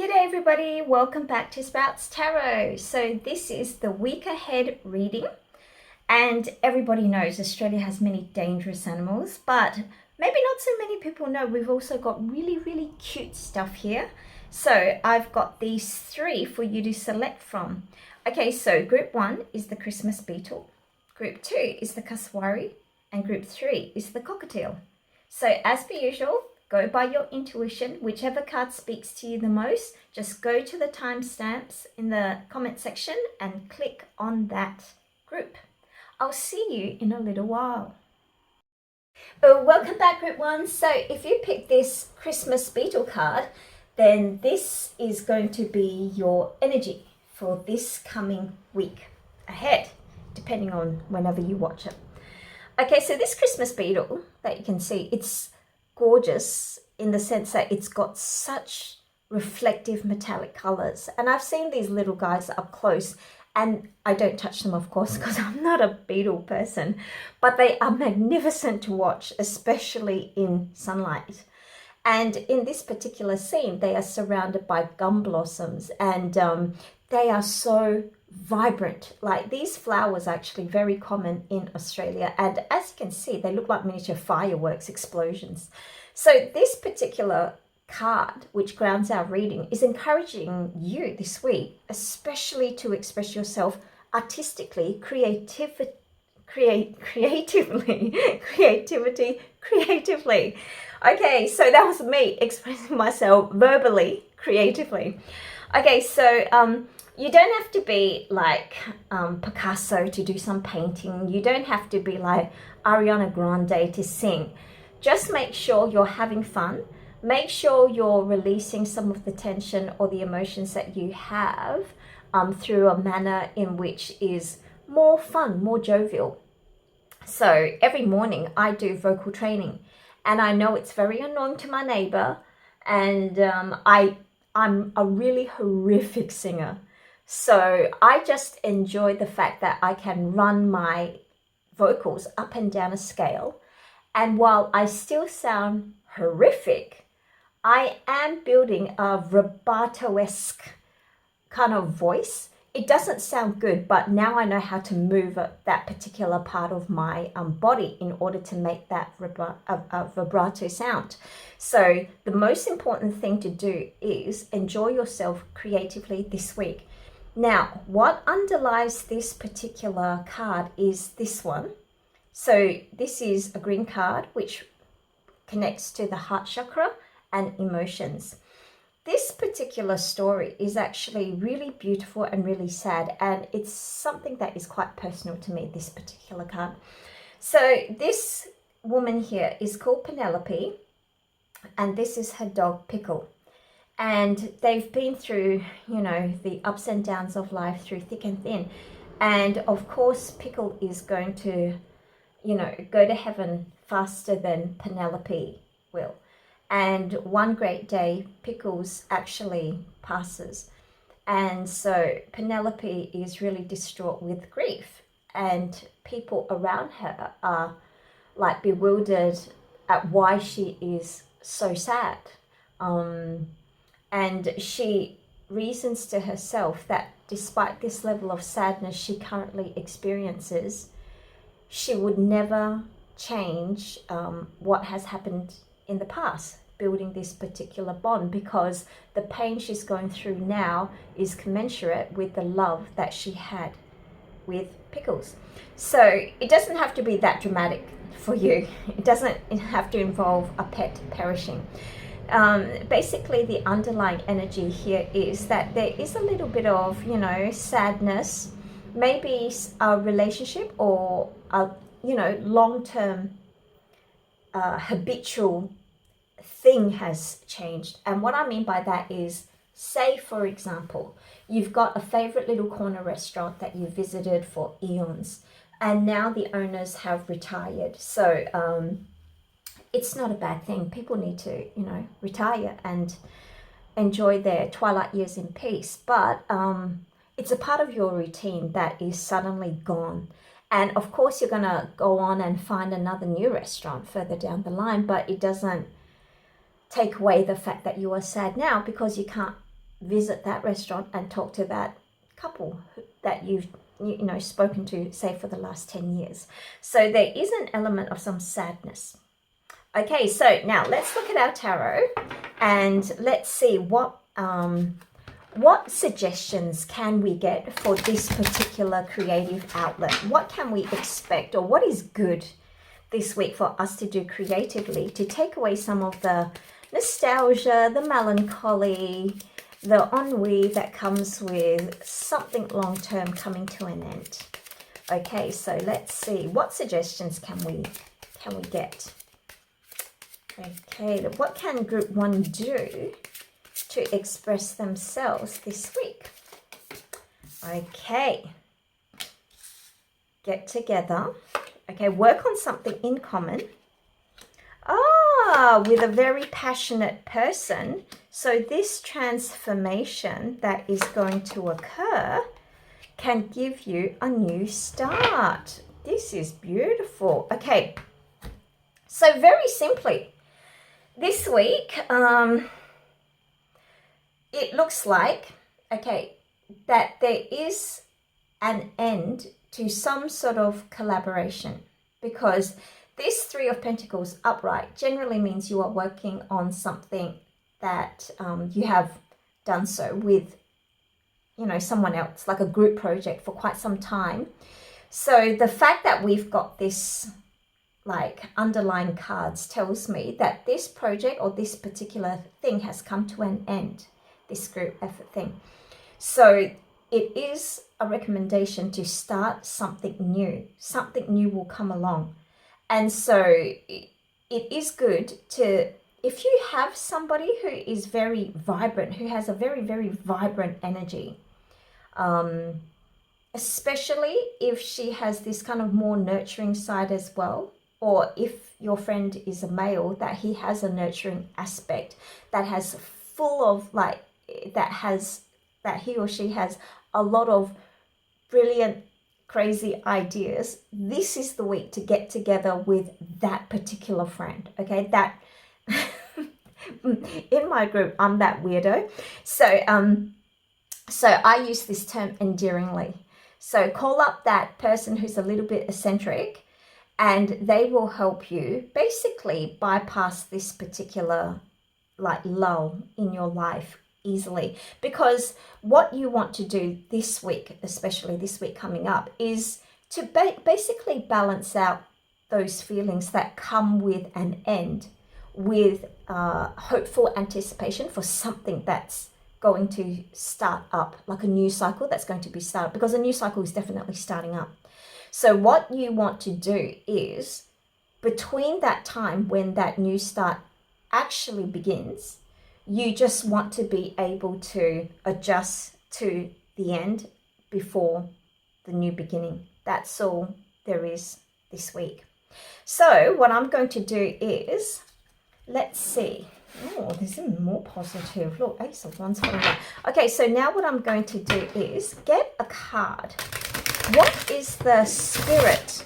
G'day everybody, welcome back to Sprouts Tarot. So this is the week ahead reading, and everybody knows Australia has many dangerous animals, but maybe not so many people know we've also got really cute stuff here. So I've got these three for you to select from. Okay, so group 1 is the Christmas Beetle, group 2 is the Cassowary, and group 3 is the Cockatiel. So as per usual, go by your intuition. Whichever card speaks to you the most, just go to the timestamps in the comment section and click on that group. I'll see you in a little while. Welcome back, group 1. So if you pick this Christmas Beetle card, then this is going to be your energy for this coming week ahead, depending on whenever you watch it. Okay, so this Christmas Beetle that you can see, it's gorgeous in the sense that it's got such reflective metallic colors, and I've seen these little guys up close, and I don't touch them, of course, because I'm not a beetle person, but they are magnificent to watch, especially in sunlight. And in this particular scene, they are surrounded by gum blossoms, and they are so vibrant. Like, these flowers are actually very common in Australia, and as you can see, they look like miniature fireworks explosions. So this particular card, which grounds our reading, is encouraging you this week, especially to express yourself artistically, creatively. Okay, so that was me expressing myself verbally, creatively. Okay, so you don't have to be like Picasso to do some painting. You don't have to be like Ariana Grande to sing. Just make sure you're having fun. Make sure you're releasing some of the tension or the emotions that you have through a manner in which is more fun, more jovial. So every morning I do vocal training, and I know it's very annoying to my neighbor, and I'm a really horrific singer. So I just enjoy the fact that I can run my vocals up and down a scale. And while I still sound horrific, I am building a vibrato-esque kind of voice. It doesn't sound good, but now I know how to move that particular part of my body in order to make that vibrato sound. So the most important thing to do is enjoy yourself creatively this week. Now, what underlies this particular card is this one. So this is a green card, which connects to the heart chakra and emotions. This particular story is actually really beautiful and really sad, and it's something that is quite personal to me, this particular card. So this woman here is called Penelope, and this is her dog Pickle. And they've been through, you know, the ups and downs of life through thick and thin. And of course, Pickle is going to, you know, go to heaven faster than Penelope will. And one great day, Pickles actually passes. And so Penelope is really distraught with grief. And people around her are like bewildered at why she is so sad. And she reasons to herself that despite this level of sadness she currently experiences, she would never change what has happened in the past, building this particular bond, because the pain she's going through now is commensurate with the love that she had with Pickles. So it doesn't have to be that dramatic for you. It doesn't have to involve a pet perishing. Basically, the underlying energy here is that there is a little bit of, you know, sadness, maybe a relationship or a, you know, long-term habitual thing has changed. And what I mean by that is, say for example, you've got a favorite little corner restaurant that you visited for eons, and now the owners have retired. So it's not a bad thing. People need to, you know, retire and enjoy their twilight years in peace. But it's a part of your routine that is suddenly gone. And of course, you're going to go on and find another new restaurant further down the line, but it doesn't take away the fact that you are sad now, because you can't visit that restaurant and talk to that couple that you've spoken to, say, for the last 10 years. So there is an element of some sadness. Okay, so now let's look at our tarot and let's see what suggestions can we get for this particular creative outlet. What can we expect, or what is good this week for us to do creatively to take away some of the nostalgia, the melancholy, the ennui that comes with something long-term coming to an end. Okay, so let's see, what suggestions can we get? Okay, what can group 1 do to express themselves this week? Okay, get together. Okay, work on something in common. With a very passionate person. So this transformation that is going to occur can give you a new start. This is beautiful. Okay, so very simply, this week, it looks like, okay, that there is an end to some sort of collaboration, because this 3 of Pentacles upright generally means you are working on something that you have done so with, someone else, like a group project for quite some time. So the fact that we've got this like underlying cards tells me that this project or this particular thing has come to an end, this group effort thing. So it is a recommendation to start something new. Something new will come along. And so it is good to, if you have somebody who is very vibrant, who has a very, very vibrant energy, especially if she has this kind of more nurturing side as well, or if your friend is a male, that he has a nurturing aspect that has full of like, that he or she has a lot of brilliant, crazy ideas. This is the week to get together with that particular friend. Okay, that in my group, I'm that weirdo. So I use this term endearingly. So call up that person who's a little bit eccentric, and they will help you basically bypass this particular like lull in your life easily. Because what you want to do this week, especially this week coming up, is to basically balance out those feelings that come with an end, with hopeful anticipation for something that's going to start up, like a new cycle that's going to be started, because a new cycle is definitely starting up. So what you want to do is, between that time when that new start actually begins, you just want to be able to adjust to the end before the new beginning. That's all there is this week. So what I'm going to do is, let's see. Oh, this is more positive. Look, Ace of Wands. Okay, so now what I'm going to do is get a card. What is the spirit?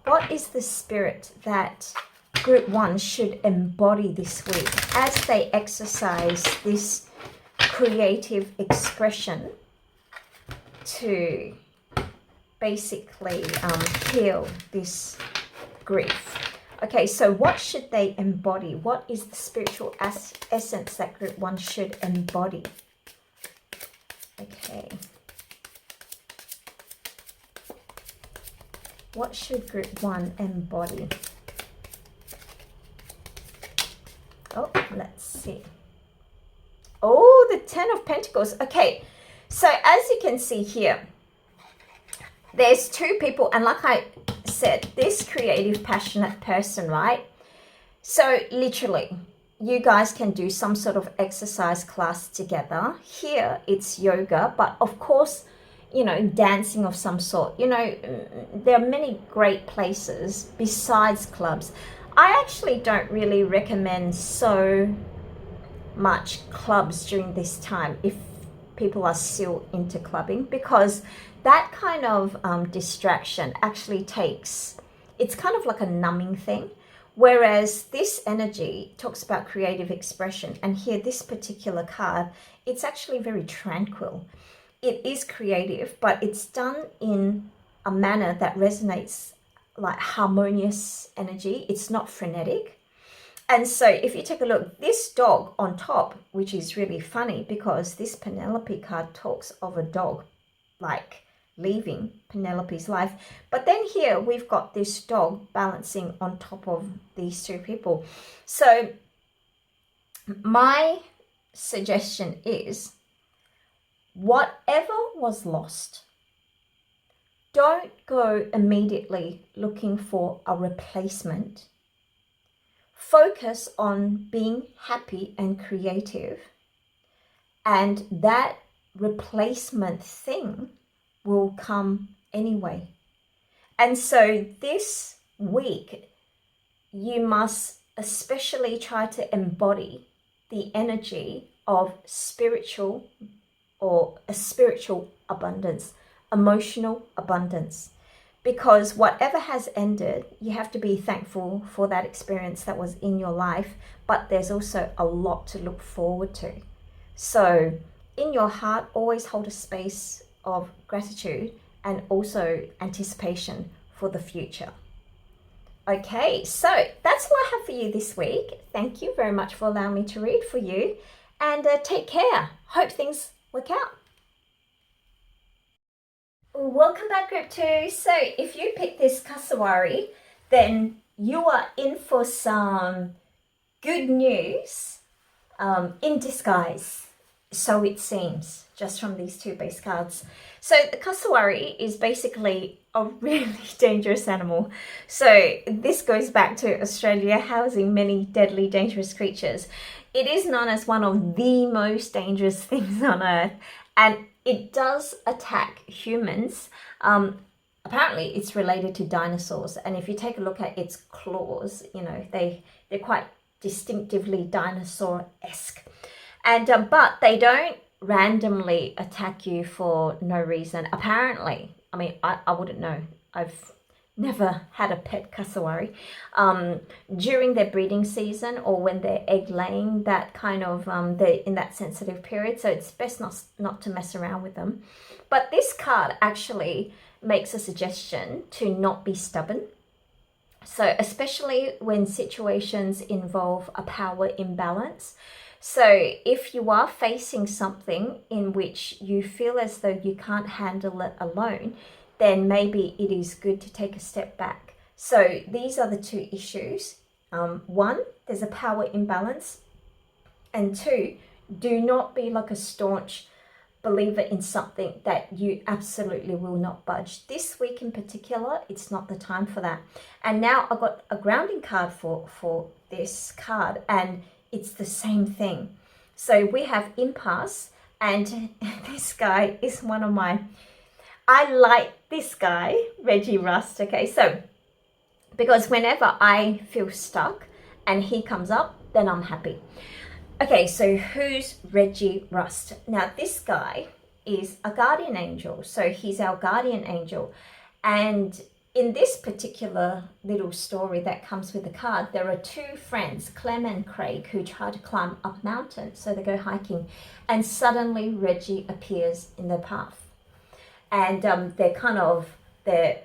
What is the spirit that Group 1 should embody this week as they exercise this creative expression to basically heal this grief? Okay, so what should they embody? What is the spiritual essence that Group 1 should embody? Okay. What should Group 1 embody? Oh, let's see. Oh, the 10 of Pentacles. Okay, so as you can see here, there's 2 people, and like I said, this creative, passionate person, right? So literally, you guys can do some sort of exercise class together. Here, it's yoga, but of course, dancing of some sort. There are many great places besides clubs. I actually don't really recommend so much clubs during this time if people are still into clubbing, because that kind of distraction actually it's kind of like a numbing thing. Whereas this energy talks about creative expression, and here this particular card it's actually very tranquil. It is creative, but it's done in a manner that resonates like harmonious energy. It's not frenetic. And so if you take a look, this dog on top, which is really funny because this Penelope card talks of a dog like leaving Penelope's life. But then here we've got this dog balancing on top of these two people. So my suggestion is, whatever was lost, don't go immediately looking for a replacement. Focus on being happy and creative, and that replacement thing will come anyway. And so this week, you must especially try to embody the energy of spiritual or a spiritual abundance, emotional abundance, because whatever has ended, you have to be thankful for that experience that was in your life, but there's also a lot to look forward to. So in your heart, always hold a space of gratitude and also anticipation for the future. Okay, so that's what I have for you this week. Thank you very much for allowing me to read for you, and take care. Hope things work out. Welcome back, Group 2. So if you pick this Cassowary, then you are in for some good news in disguise. So it seems, just from these two base cards. So the Cassowary is basically a really dangerous animal. So this goes back to Australia housing many deadly dangerous creatures. It is known as one of the most dangerous things on earth, and it does attack humans. Apparently it's related to dinosaurs, and if you take a look at its claws, you know, they're quite distinctively dinosaur-esque. And but they don't randomly attack you for no reason. Apparently, I mean, I wouldn't know. I've never had a pet cassowary. During their breeding season or when they're egg laying, that kind of they're in that sensitive period, so it's best not to mess around with them. But this card actually makes a suggestion to not be stubborn. So especially when situations involve a power imbalance. So if you are facing something in which you feel as though you can't handle it alone, then maybe it is good to take a step back. So these are the two issues. One, there's a power imbalance. And two, do not be like a staunch believer in something that you absolutely will not budge. This week in particular, it's not the time for that. And now I've got a grounding card for this card, and it's the same thing. So we have impasse, and this guy is one of my, I like this guy, Reggie Rust, okay? So, because whenever I feel stuck and he comes up, then I'm happy. Okay, so who's Reggie Rust? Now, this guy is a guardian angel. So he's our guardian angel. And in this particular little story that comes with the card, there are two friends, Clem and Craig, who try to climb up mountain. So they go hiking, and suddenly Reggie appears in their path. And they're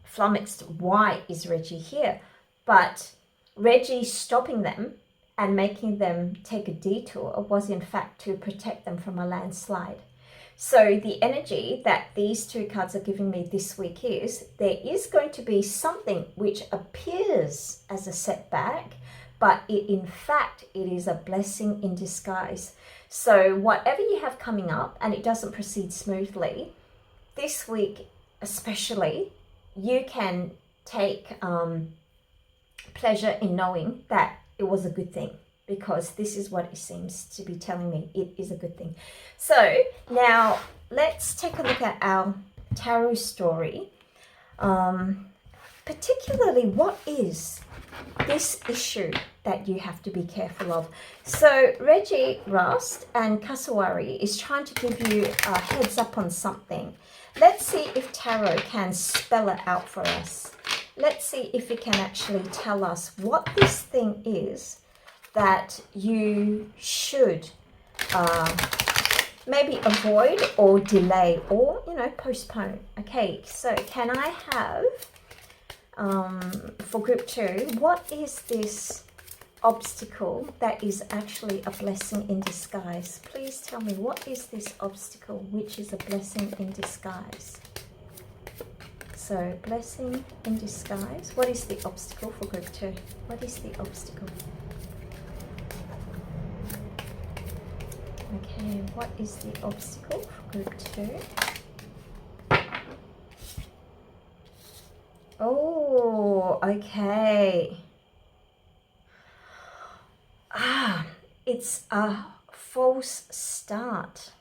flummoxed. Why is Reggie here? But Reggie stopping them and making them take a detour was in fact to protect them from a landslide. So the energy that these two cards are giving me this week is, there is going to be something which appears as a setback, but in fact, it is a blessing in disguise. So whatever you have coming up and it doesn't proceed smoothly, this week especially, you can take pleasure in knowing that it was a good thing, because this is what it seems to be telling me. It is a good thing. So now let's take a look at our tarot story. Particularly, what is this issue that you have to be careful of? So Reggie Rust and Cassowary is trying to give you a heads up on something. Let's see if tarot can spell it out for us. Let's see if it can actually tell us what this thing is that you should maybe avoid or delay or, you know, postpone. Okay, so can I have, for group 2, what is this obstacle that is actually a blessing in disguise? Please tell me, what is this obstacle which is a blessing in disguise? So, blessing in disguise. What is the obstacle for group 2? What is the obstacle? Okay, what is the obstacle for group 2? Oh, okay. It's a false start.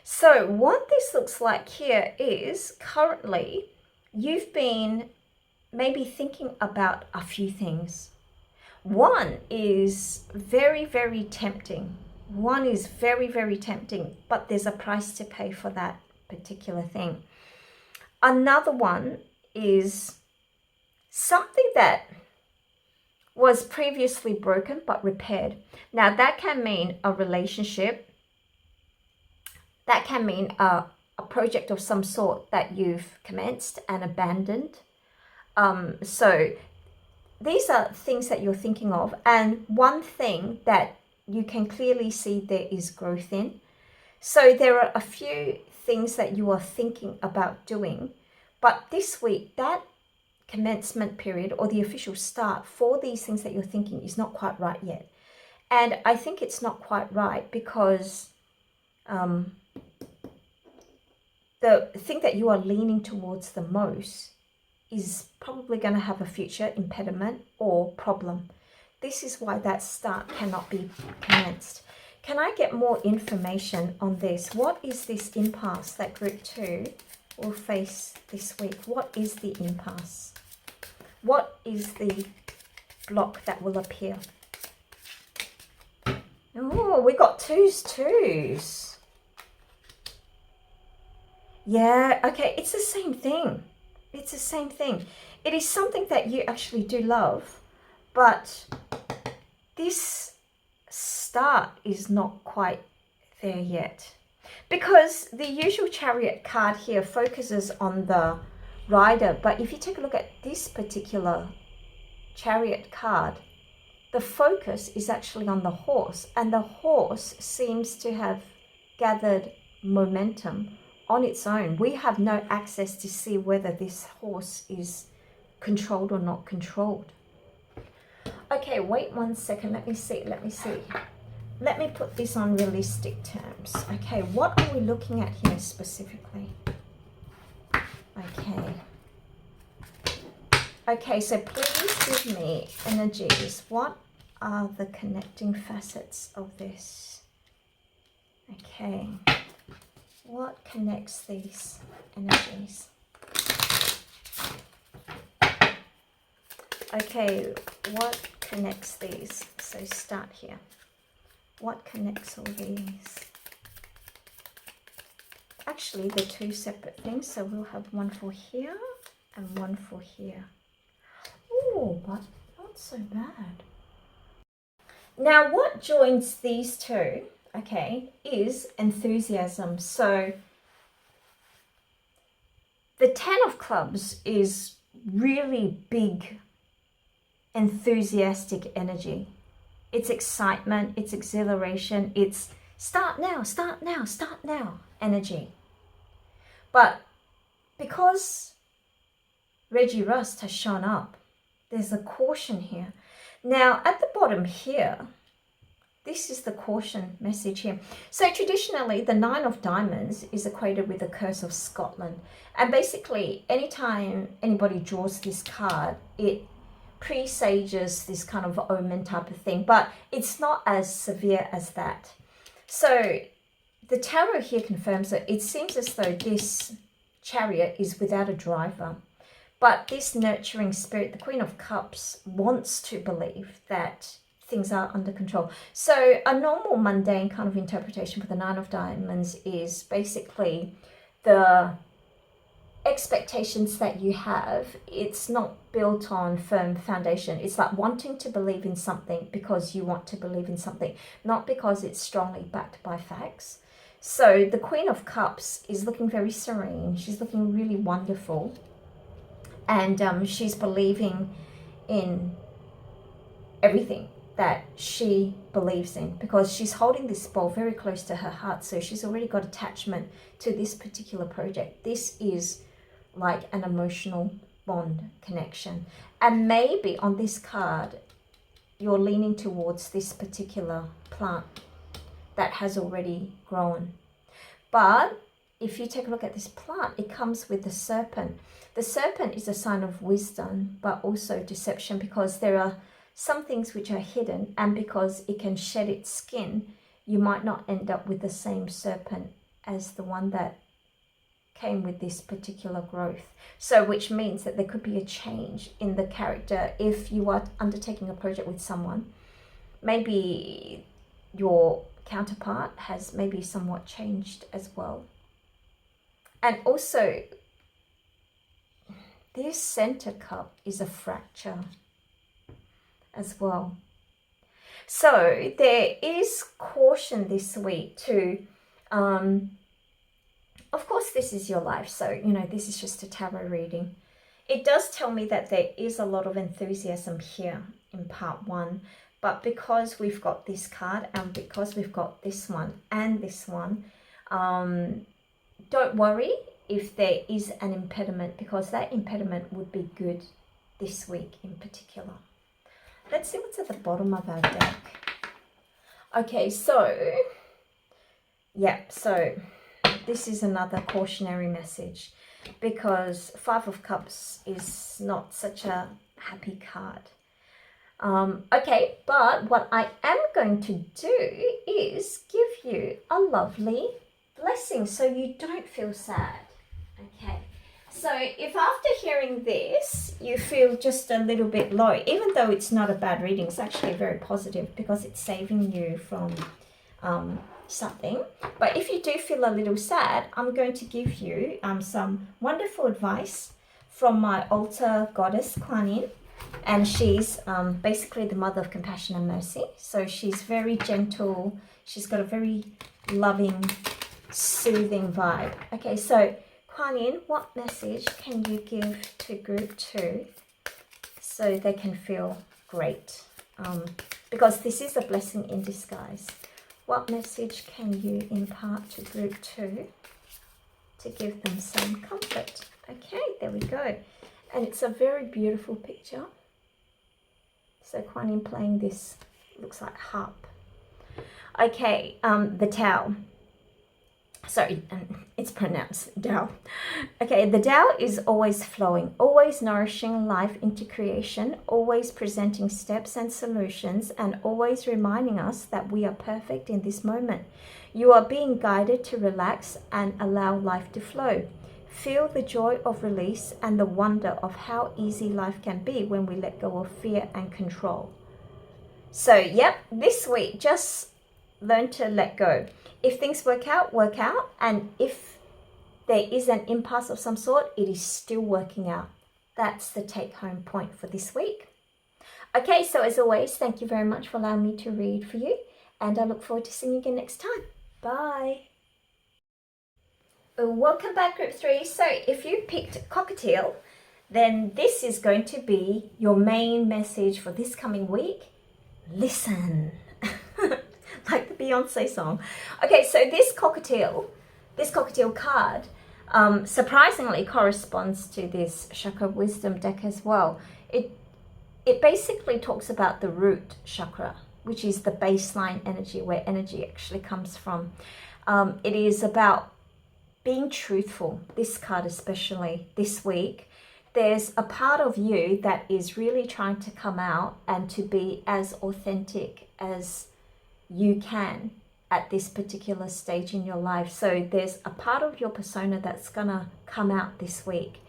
So what this looks like here is currently you've been maybe thinking about a few things. One is very, very tempting. One is very, very tempting, but there's a price to pay for that particular thing. Another one is something that was previously broken but repaired. Now that can mean a relationship. That can mean a project of some sort that you've commenced and abandoned. So these are things that you're thinking of, and one thing that you can clearly see there is growth in. So there are a few things that you are thinking about doing, but this week that commencement period or the official start for these things that you're thinking is not quite right yet. And I think it's not quite right because the thing that you are leaning towards the most is probably going to have a future impediment or problem. This is why that start cannot be commenced. Can I get more information on this? What is this impasse that group 2 will face this week? What is the impasse? What is the block that will appear? Oh, we got twos. Yeah, okay, it's the same thing. It's the same thing. It is something that you actually do love, but this start is not quite there yet. Because the usual Chariot card here focuses on the rider, but if you take a look at this particular Chariot card, the focus is actually on the horse, and the horse seems to have gathered momentum on its own. We have no access to see whether this horse is controlled or not controlled. Okay, wait 1 second. Let me see. Let me put this on realistic terms. Okay, what are we looking at here specifically? Okay, so please give me energies. What are the connecting facets of this? Okay, what connects these energies? Okay, what connects these? So start here. What connects all these? Actually, they're two separate things, so we'll have one for here and one for here. Oh, but not so bad. Now, what joins these two, okay, is enthusiasm. So the 10 of clubs is really big, enthusiastic energy. It's excitement, it's exhilaration, it's start now energy. But because Reggie Rust has shown up, there's a caution here. Now, at the bottom here, this is the caution message here. So traditionally, the 9 of Diamonds is equated with the curse of Scotland. And basically, anytime anybody draws this card, it presages this kind of omen type of thing, but it's not as severe as that. So the tarot here confirms that it seems as though this Chariot is without a driver, but this nurturing spirit, the Queen of Cups, wants to believe that things are under control. So a normal mundane kind of interpretation for the 9 of Diamonds is basically the expectations that you have, it's not built on firm foundation. It's like wanting to believe in something because you want to believe in something, not because it's strongly backed by facts. So the Queen of Cups is looking very serene. She's looking really wonderful. And she's believing in everything that she believes in, because she's holding this ball very close to her heart. So she's already got attachment to this particular project. This is like an emotional bond connection. And maybe on this card, you're leaning towards this particular plant that has already grown. But if you take a look at this plant, it comes with the serpent. The serpent is a sign of wisdom, but also deception, because there are some things which are hidden, and because it can shed its skin, you might not end up with the same serpent as the one that came with this particular growth. So which means that there could be a change in the character if you are undertaking a project with someone. Maybe your counterpart has maybe somewhat changed as well. And also, this center cup is a fracture as well. So there is caution this week to, of course, this is your life. So, you know, this is just a tarot reading. It does tell me that there is a lot of enthusiasm here in part one. But because we've got this card, and because we've got this one and this one, don't worry if there is an impediment, because that impediment would be good this week in particular. Let's see what's at the bottom of our deck. Okay, so, yeah, so this is another cautionary message, because Five of Cups is not such a happy card. Okay, but what I am going to do is give you a lovely blessing so you don't feel sad. Okay, so if after hearing this you feel just a little bit low, even though it's not a bad reading, it's actually very positive because it's saving you from something. But if you do feel a little sad, I'm going to give you some wonderful advice from my altar goddess Kuan Yin. And she's basically the mother of compassion and mercy. So she's very gentle. She's got a very loving, soothing vibe. Okay, so Kuan Yin, what message can you give to group 2 so they can feel great? Because this is a blessing in disguise. What message can you impart to group 2 to give them some comfort? Okay, there we go. And it's a very beautiful picture. So Kuan Yin playing this, looks like harp. Okay, the Tao. Sorry, it's pronounced Tao. Okay, the Tao is always flowing, always nourishing life into creation, always presenting steps and solutions, and always reminding us that we are perfect in this moment. You are being guided to relax and allow life to flow. Feel the joy of release and the wonder of how easy life can be when we let go of fear and control. So, yep, this week, just learn to let go. If things work out, work out. And if there is an impasse of some sort, it is still working out. That's the take-home point for this week. Okay, so as always, thank you very much for allowing me to read for you. And I look forward to seeing you again next time. Bye. Welcome back, group 3. So if you picked Cockatiel, then this is going to be your main message for this coming week. Listen. Like the Beyonce song. Okay, so this Cockatiel card surprisingly corresponds to this Chakra Wisdom deck as well. It basically talks about the root chakra, which is the baseline energy, where energy actually comes from. It is about being truthful, this card especially this week. There's a part of you that is really trying to come out and to be as authentic as you can at this particular stage in your life. So there's a part of your persona that's gonna come out this week.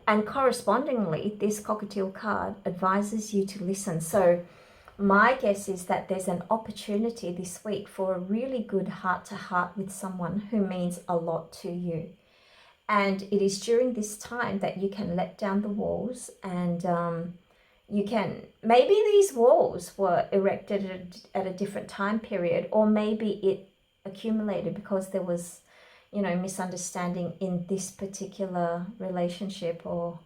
And correspondingly, this Cockatiel card advises you to listen. So my guess is that there's an opportunity this week for a really good heart-to-heart with someone who means a lot to you. And it is during this time that you can let down the walls, and you can, maybe these walls were erected at a different time period, or maybe it accumulated because there was, you know, misunderstanding in this particular relationship, or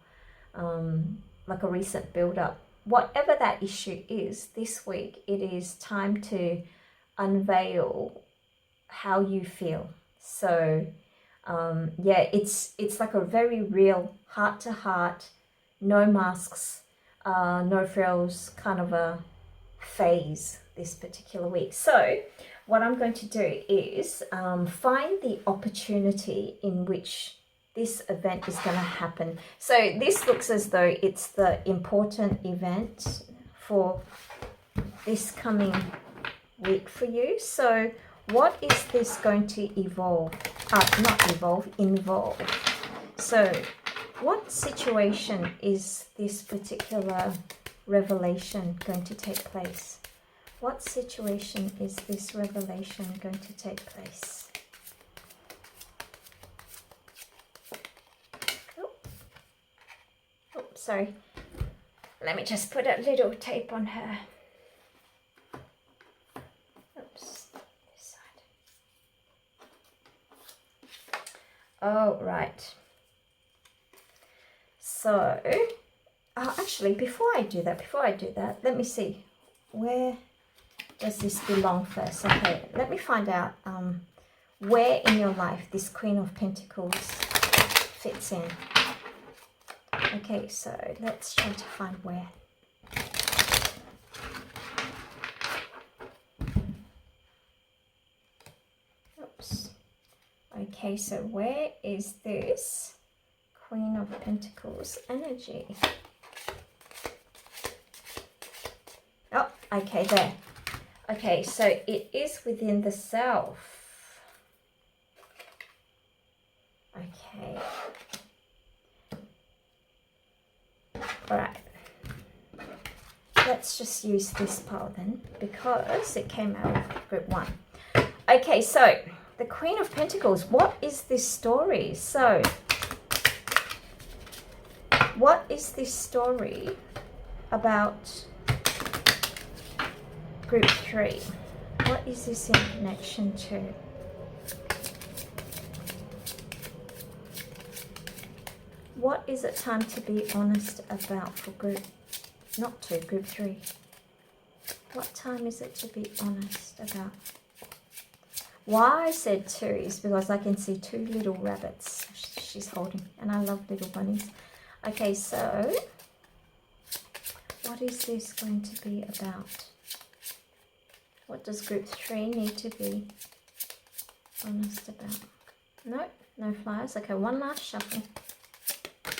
like a recent build-up. Whatever that issue is, this week it is time to unveil how you feel. So yeah, it's like a very real heart-to-heart, no masks, no frills kind of a phase this particular week. So what I'm going to do is find the opportunity in which this event is going to happen. So this looks as though it's the important event for this coming week for you. So what is this going to evolve? Not evolve, involve. So what situation is this particular revelation going to take place? What situation is this revelation going to take place? Oh, sorry. Let me just put a little tape on her. Oops, this side. Oh, right. So, actually, before I do that, let me see. Where does this belong first? Okay, let me find out where in your life this Queen of Pentacles fits in. Okay, so let's try to find where. Oops. Okay, so where is this Queen of Pentacles energy? Oh, okay, there. Okay, so it is within the self. Okay. All right. Let's just use this pile then, because it came out of group 1. Okay, so the Queen of Pentacles, what is this story? So, what is this story about group 3? What is this in connection to? What is it time to be honest about for group, not 2, group 3? What time is it to be honest about? Why I said 2 is because I can see 2 little rabbits she's holding, and I love little bunnies. Okay, so what is this going to be about? What does group 3 need to be honest about? No, no flyers. Okay, one last shuffle.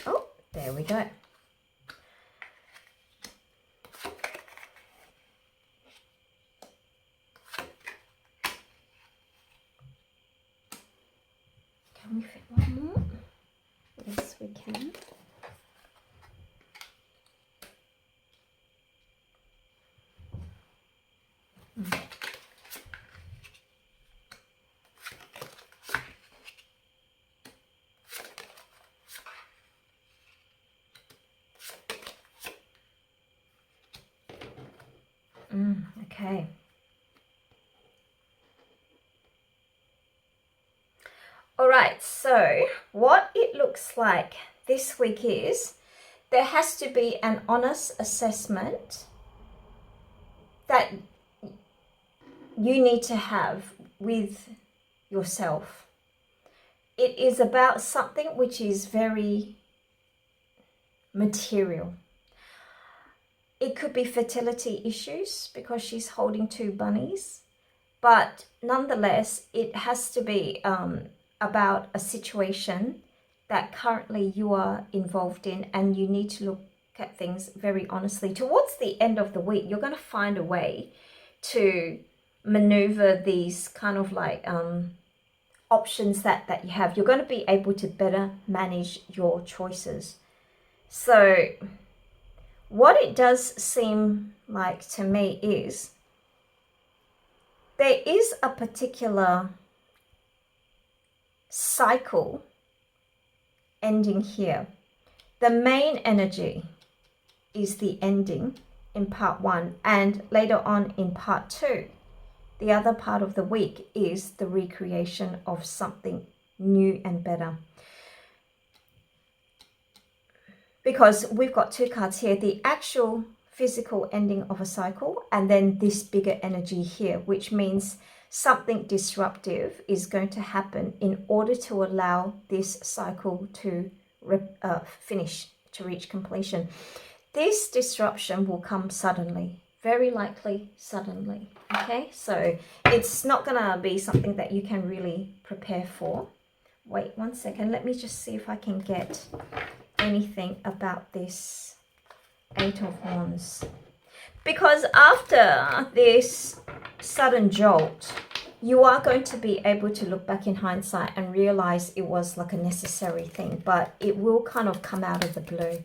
Oh, there we go. Can we fit one more? Yes, we can. Okay. All right, so what it looks like this week is there has to be an honest assessment that you need to have with yourself. It is about something which is very material. It could be fertility issues because she's holding 2 bunnies, but nonetheless, it has to be about a situation that currently you are involved in, and you need to look at things very honestly. Towards the end of the week, you're going to find a way to maneuver these kind of like options that you have. You're going to be able to better manage your choices. So what it does seem like to me is there is a particular cycle ending here. The main energy is the ending in part 1, and later on in part 2, the other part of the week is the recreation of something new and better. Because we've got 2 cards here, the actual physical ending of a cycle, and then this bigger energy here, which means something disruptive is going to happen in order to allow this cycle to finish, to reach completion. This disruption will come suddenly, very likely suddenly, okay? So it's not gonna be something that you can really prepare for. Wait 1 second, let me just see if I can get anything about this 8 of Wands. Because after this sudden jolt, you are going to be able to look back in hindsight and realize it was like a necessary thing, but it will kind of come out of the blue.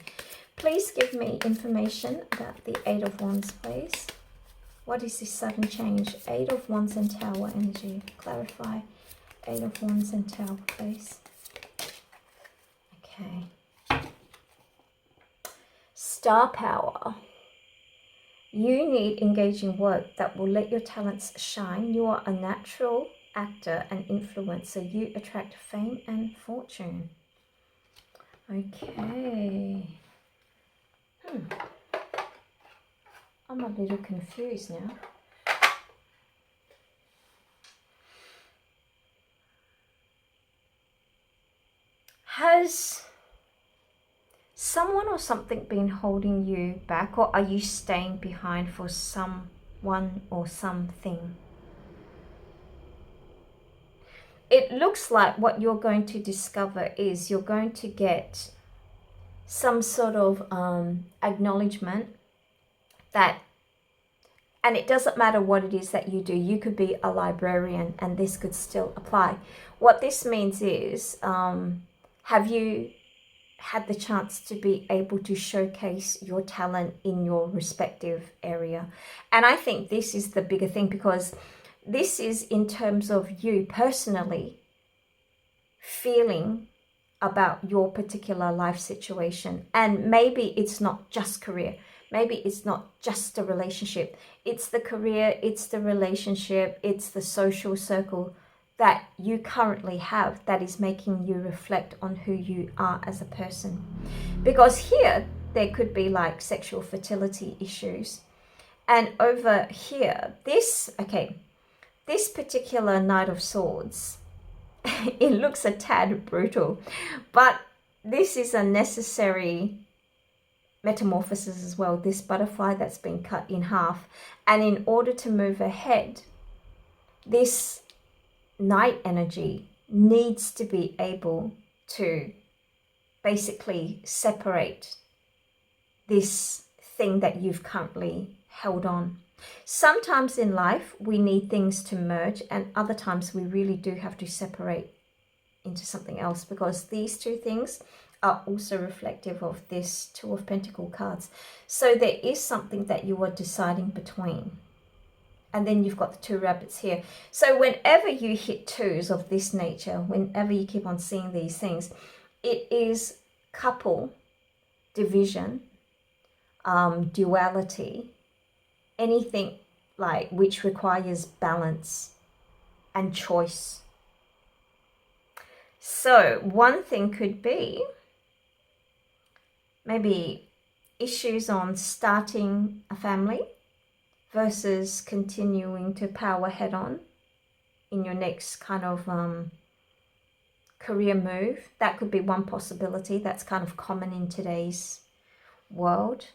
Please give me information about the 8 of Wands, please. What is this sudden change? 8 of Wands and Tower energy. Clarify 8 of Wands and Tower, please. Okay. Star power. You need engaging work that will let your talents shine. You are a natural actor and influencer. You attract fame and fortune. Okay. I'm a little confused now. Has someone or something been holding you back, or are you staying behind for someone or something? It looks like what you're going to discover is you're going to get some sort of acknowledgement that, and it doesn't matter what it is that you do. You could be a librarian and this could still apply. What this means is, have you had the chance to be able to showcase your talent in your respective area? And I think this is the bigger thing, because this is in terms of you personally feeling about your particular life situation. And maybe it's not just career. Maybe it's not just a relationship. It's the career, it's the relationship, it's the social circle that you currently have that is making you reflect on who you are as a person. Because here, there could be like sexual fertility issues. And over here, this particular Knight of Swords, it looks a tad brutal, but this is a necessary metamorphosis as well. This butterfly that's been cut in half. And in order to move ahead, this Knight energy needs to be able to basically separate this thing that you've currently held on. Sometimes in life we need things to merge, and other times we really do have to separate into something else, because these two things are also reflective of this Two of Pentacles cards. So there is something that you are deciding between. And then you've got the 2 rabbits here. So whenever you hit twos of this nature, whenever you keep on seeing these things, it is couple, division, duality, anything like which requires balance and choice. So one thing could be maybe issues on starting a family versus continuing to power head on in your next kind of career move. That could be one possibility that's kind of common in today's world.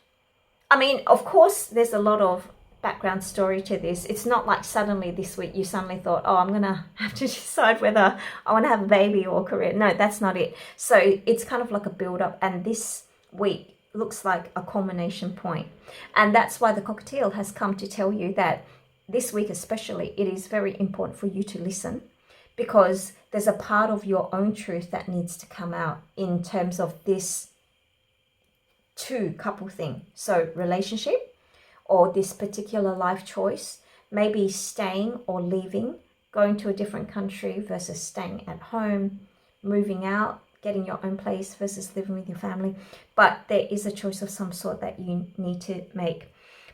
I mean, of course, there's a lot of background story to this. It's not like suddenly this week you suddenly thought, oh, I'm gonna have to decide whether I want to have a baby or career. No, that's not it. So it's kind of like a build up, and this week looks like a culmination point. And that's why the Cockatiel has come to tell you that this week especially, it is very important for you to listen, because there's a part of your own truth that needs to come out in terms of this two couple thing. So relationship, or this particular life choice, maybe staying or leaving, going to a different country versus staying at home, moving out, getting your own place versus living with your family. But there is a choice of some sort that you need to make.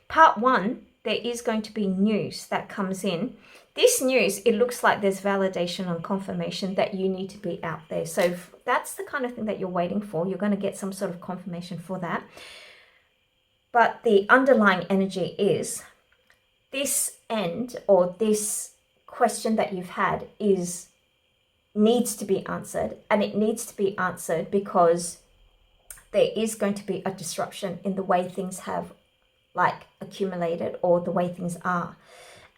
Part 1, there is going to be news that comes in. This news, it looks like there's validation and confirmation that you need to be out there. So if that's the kind of thing that you're waiting for, you're going to get some sort of confirmation for that. But the underlying energy is this end, or this question that you've had needs to be answered, and it needs to be answered because there is going to be a disruption in the way things have like accumulated, or the way things are.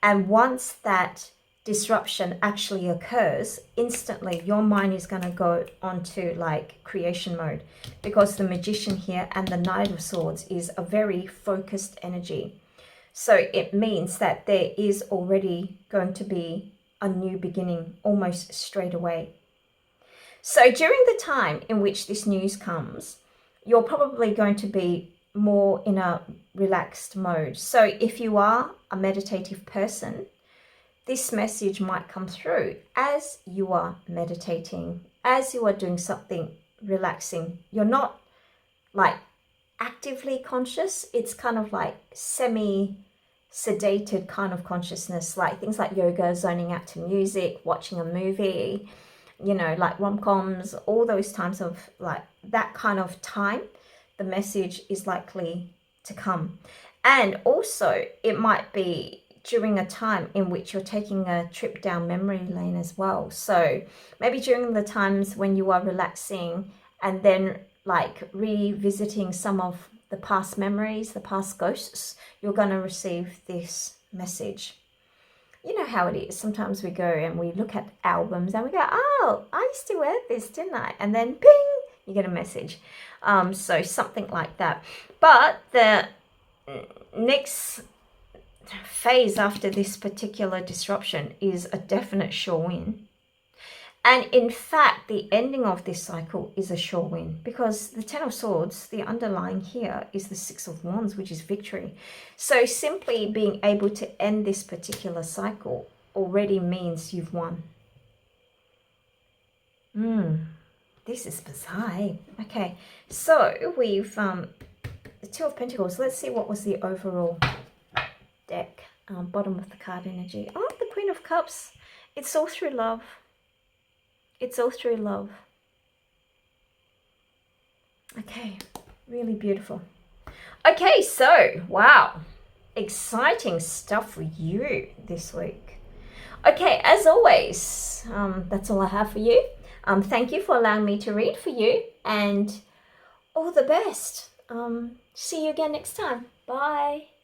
And once that disruption actually occurs, instantly your mind is going to go onto like creation mode, because the Magician here and the Knight of Swords is a very focused energy. So it means that there is already going to be a new beginning almost straight away. So during the time in which this news comes, you're probably going to be more in a relaxed mode. So if you are a meditative person, this message might come through as you are meditating, as you are doing something relaxing. You're not like actively conscious. It's kind of like semi-sedated kind of consciousness, like things like yoga, zoning out to music, watching a movie, you know, like rom-coms, all those times of like that kind of time, the message is likely to come. And also it might be during a time in which you're taking a trip down memory lane as well. So maybe during the times when you are relaxing and then like revisiting some of the past memories, the past ghosts, you're going to receive this message. You know how it is. Sometimes we go and we look at albums and we go, oh, I used to wear this, didn't I? And then ping, you get a message. So something like that. But the next phase after this particular disruption is a definite sure win. And in fact, the ending of this cycle is a sure win, because the Ten of Swords, the underlying here is the Six of Wands, which is victory. So simply being able to end this particular cycle already means you've won. This is bizarre. Okay, so we've the Two of Pentacles. Let's see what was the overall deck. Bottom of the card energy. Oh, the Queen of Cups. It's all through love. It's all through love. Okay, really beautiful. Okay, so wow, exciting stuff for you this week. Okay, as always, that's all I have for you. Thank you for allowing me to read for you, and all the best. See you again next time. Bye.